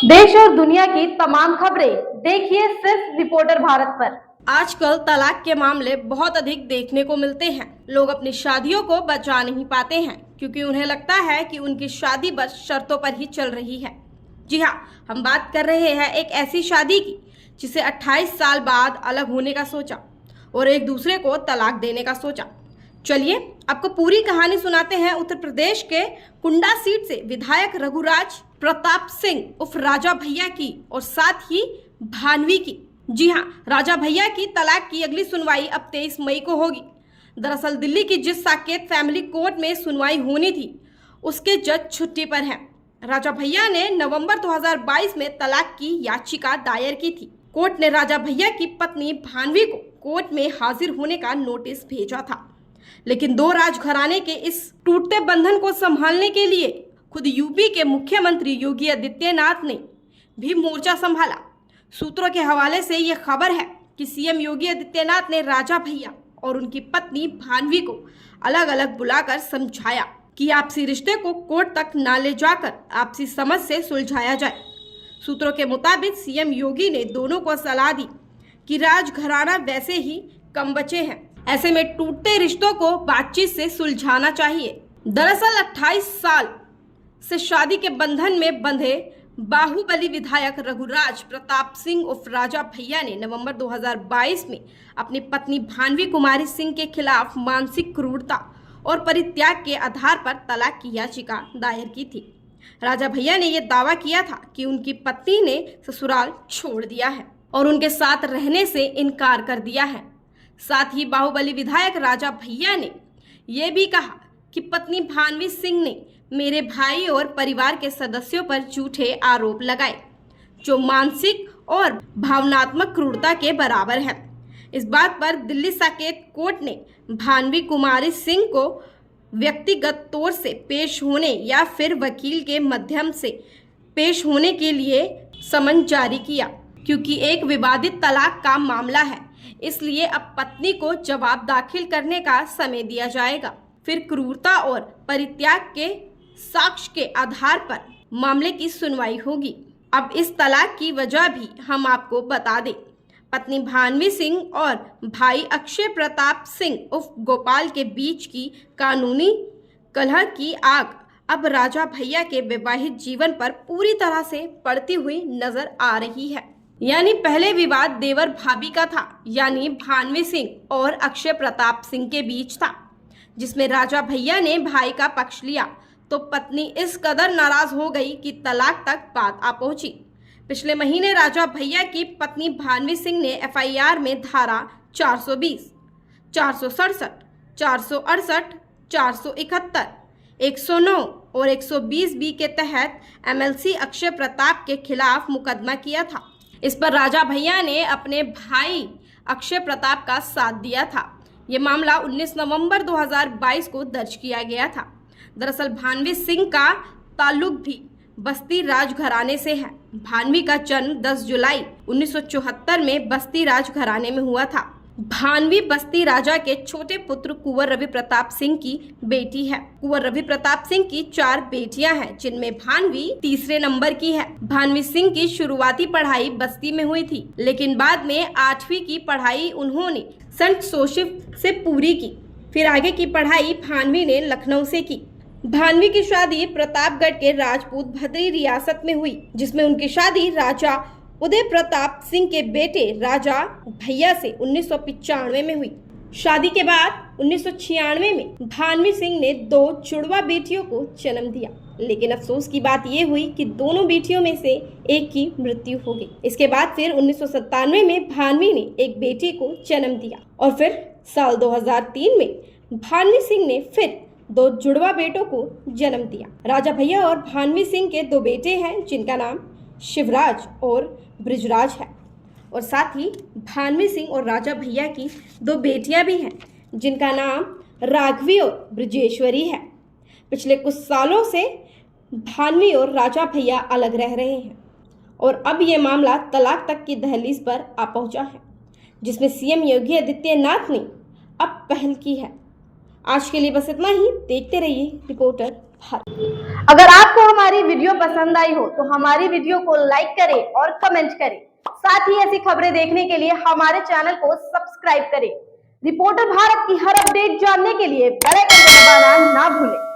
देश और दुनिया की तमाम खबरें देखिए सिर्फ रिपोर्टर भारत पर। आजकल तलाक के मामले बहुत अधिक देखने को मिलते हैं। लोग अपनी शादियों को बचा नहीं पाते हैं क्योंकि उन्हें लगता है कि उनकी शादी बस शर्तों पर ही चल रही है। जी हाँ, हम बात कर रहे हैं एक ऐसी शादी की जिसे 28 साल बाद अलग होने का सोचा और एक दूसरे को तलाक देने का सोचा। चलिए आपको पूरी कहानी सुनाते हैं उत्तर प्रदेश के कुंडा सीट से विधायक रघुराज प्रताप सिंह उर्फ राजा भैया की और साथ ही भानवी की। जी हाँ, राजा भैया की तलाक की अगली सुनवाई अब 23 मई को होगी। दरअसल दिल्ली की जिस साकेत फैमिली कोर्ट में सुनवाई होनी थी उसके जज छुट्टी पर हैं। राजा भैया ने नवंबर 2022 में तलाक की याचिका दायर की थी। कोर्ट ने राजा भैया की पत्नी भानवी को कोर्ट में हाजिर होने का नोटिस भेजा था, लेकिन दो राजघराने के इस टूटते बंधन को संभालने के लिए खुद यूपी के मुख्यमंत्री योगी आदित्यनाथ ने भी मोर्चा संभाला। सूत्रों के हवाले से यह खबर है कि सीएम योगी आदित्यनाथ ने राजा भैया और उनकी पत्नी भानवी को अलग अलग बुलाकर समझाया कि आपसी रिश्ते को कोर्ट तक न ले जाकर आपसी समझ से सुलझाया जाए। सूत्रों के मुताबिक सीएम योगी ने दोनों को सलाह दी कि राजघराना वैसे ही कम बचे हैं, ऐसे में टूटते रिश्तों को बातचीत से सुलझाना चाहिए। दरअसल 28 साल से शादी के बंधन में बंधे बाहुबली विधायक रघुराज प्रताप सिंह उर्फ राजा भैया ने नवंबर 2022 में अपनी पत्नी भानवी कुमारी सिंह के खिलाफ मानसिक क्रूरता और परित्याग के आधार पर तलाक की याचिका दायर की थी। राजा भैया ने यह दावा किया था कि उनकी पत्नी ने ससुराल छोड़ दिया है और उनके साथ रहने से इनकार कर दिया है। साथ ही बाहुबली विधायक राजा भैया ने यह भी कहा कि पत्नी भानवी सिंह ने मेरे भाई और परिवार के सदस्यों पर झूठे आरोप लगाए जो मानसिक और भावनात्मक क्रूरता के बराबर है। इस बात पर दिल्ली साकेत कोर्ट ने भानवी कुमारी सिंह को व्यक्तिगत तौर से पेश होने या फिर वकील के माध्यम से पेश होने के लिए समन जारी किया। क्योंकि एक विवादित तलाक का मामला है, इसलिए अब पत्नी को जवाब दाखिल करने का समय दिया जाएगा। फिर क्रूरता और परित्याग के साक्ष्य के आधार पर मामले की सुनवाई होगी। अब इस तलाक की वजह भी हम आपको बता दें। पत्नी भानवी सिंह और भाई अक्षय प्रताप सिंह उर्फ गोपाल के बीच की कानूनी कलह की आग अब राजा भैया के वैवाहिक जीवन पर पूरी तरह से पड़ती हुई नजर आ रही है। यानी पहले विवाद देवर भाभी का था, यानी भानवी सिंह और अक्षय प्रताप सिंह के बीच था, जिसमें राजा भैया ने भाई का पक्ष लिया तो पत्नी इस कदर नाराज हो गई कि तलाक तक बात आ पहुंची। पिछले महीने राजा भैया की पत्नी भानवी सिंह ने एफआईआर में धारा 420, 467, 468, 471, 109 और 120 बी के तहत एमएलसी अक्षय प्रताप के खिलाफ मुकदमा किया था। इस पर राजा भैया ने अपने भाई अक्षय प्रताप का साथ दिया था। ये मामला 19 नवंबर 2022 को दर्ज किया गया था। दरअसल भानवी सिंह का ताल्लुक भी बस्ती राजघराने से है। भानवी का जन्म 10 जुलाई 1974 में बस्ती राजघराने में हुआ था। भानवी बस्ती राजा के छोटे पुत्र कुंवर रवि प्रताप सिंह की बेटी है। कुंवर रवि प्रताप सिंह की 4 बेटियां हैं, जिनमें भानवी तीसरे नंबर की है। भानवी सिंह की शुरुआती पढ़ाई बस्ती में हुई थी, लेकिन बाद में 8वीं की पढ़ाई उन्होंने संत सोशिफ से पूरी की। फिर आगे की पढ़ाई भानवी ने लखनऊ से की। भानवी की शादी प्रतापगढ़ के राजपूत भद्री रियासत में हुई, जिसमें उनकी शादी राजा उदय प्रताप सिंह के बेटे राजा भैया से 1995 में हुई। शादी के बाद 1996 में भानवी सिंह ने 2 जुड़वा बेटियों को जन्म दिया, लेकिन अफसोस की बात यह हुई कि दोनों बेटियों में से एक की मृत्यु हो गई। इसके बाद फिर 1997 में भानवी ने एक बेटी को जन्म दिया और फिर साल 2003 में भानवी सिंह ने फिर 2 जुड़वा बेटों को जन्म दिया। राजा भैया और भानवी सिंह के 2 बेटे हैं, जिनका नाम शिवराज और ब्रिजराज है, और साथ ही भानवी सिंह और राजा भैया की 2 बेटियां भी हैं, जिनका नाम राघवी और ब्रिजेश्वरी है। पिछले कुछ सालों से भानवी और राजा भैया अलग रह रहे हैं और अब ये मामला तलाक तक की दहलीज पर आ पहुंचा है, जिसमें सीएम योगी आदित्यनाथ ने अब पहल की है। आज के लिए बस इतना ही। देखते रहिए रिपोर्टर अगर आपको हमारी वीडियो पसंद आई हो तो हमारी वीडियो को लाइक करें और कमेंट करें। साथ ही ऐसी खबरें देखने के लिए हमारे चैनल को सब्सक्राइब करें। रिपोर्टर भारत की हर अपडेट जानने के लिए बेल आइकन को दबाना ना भूलें।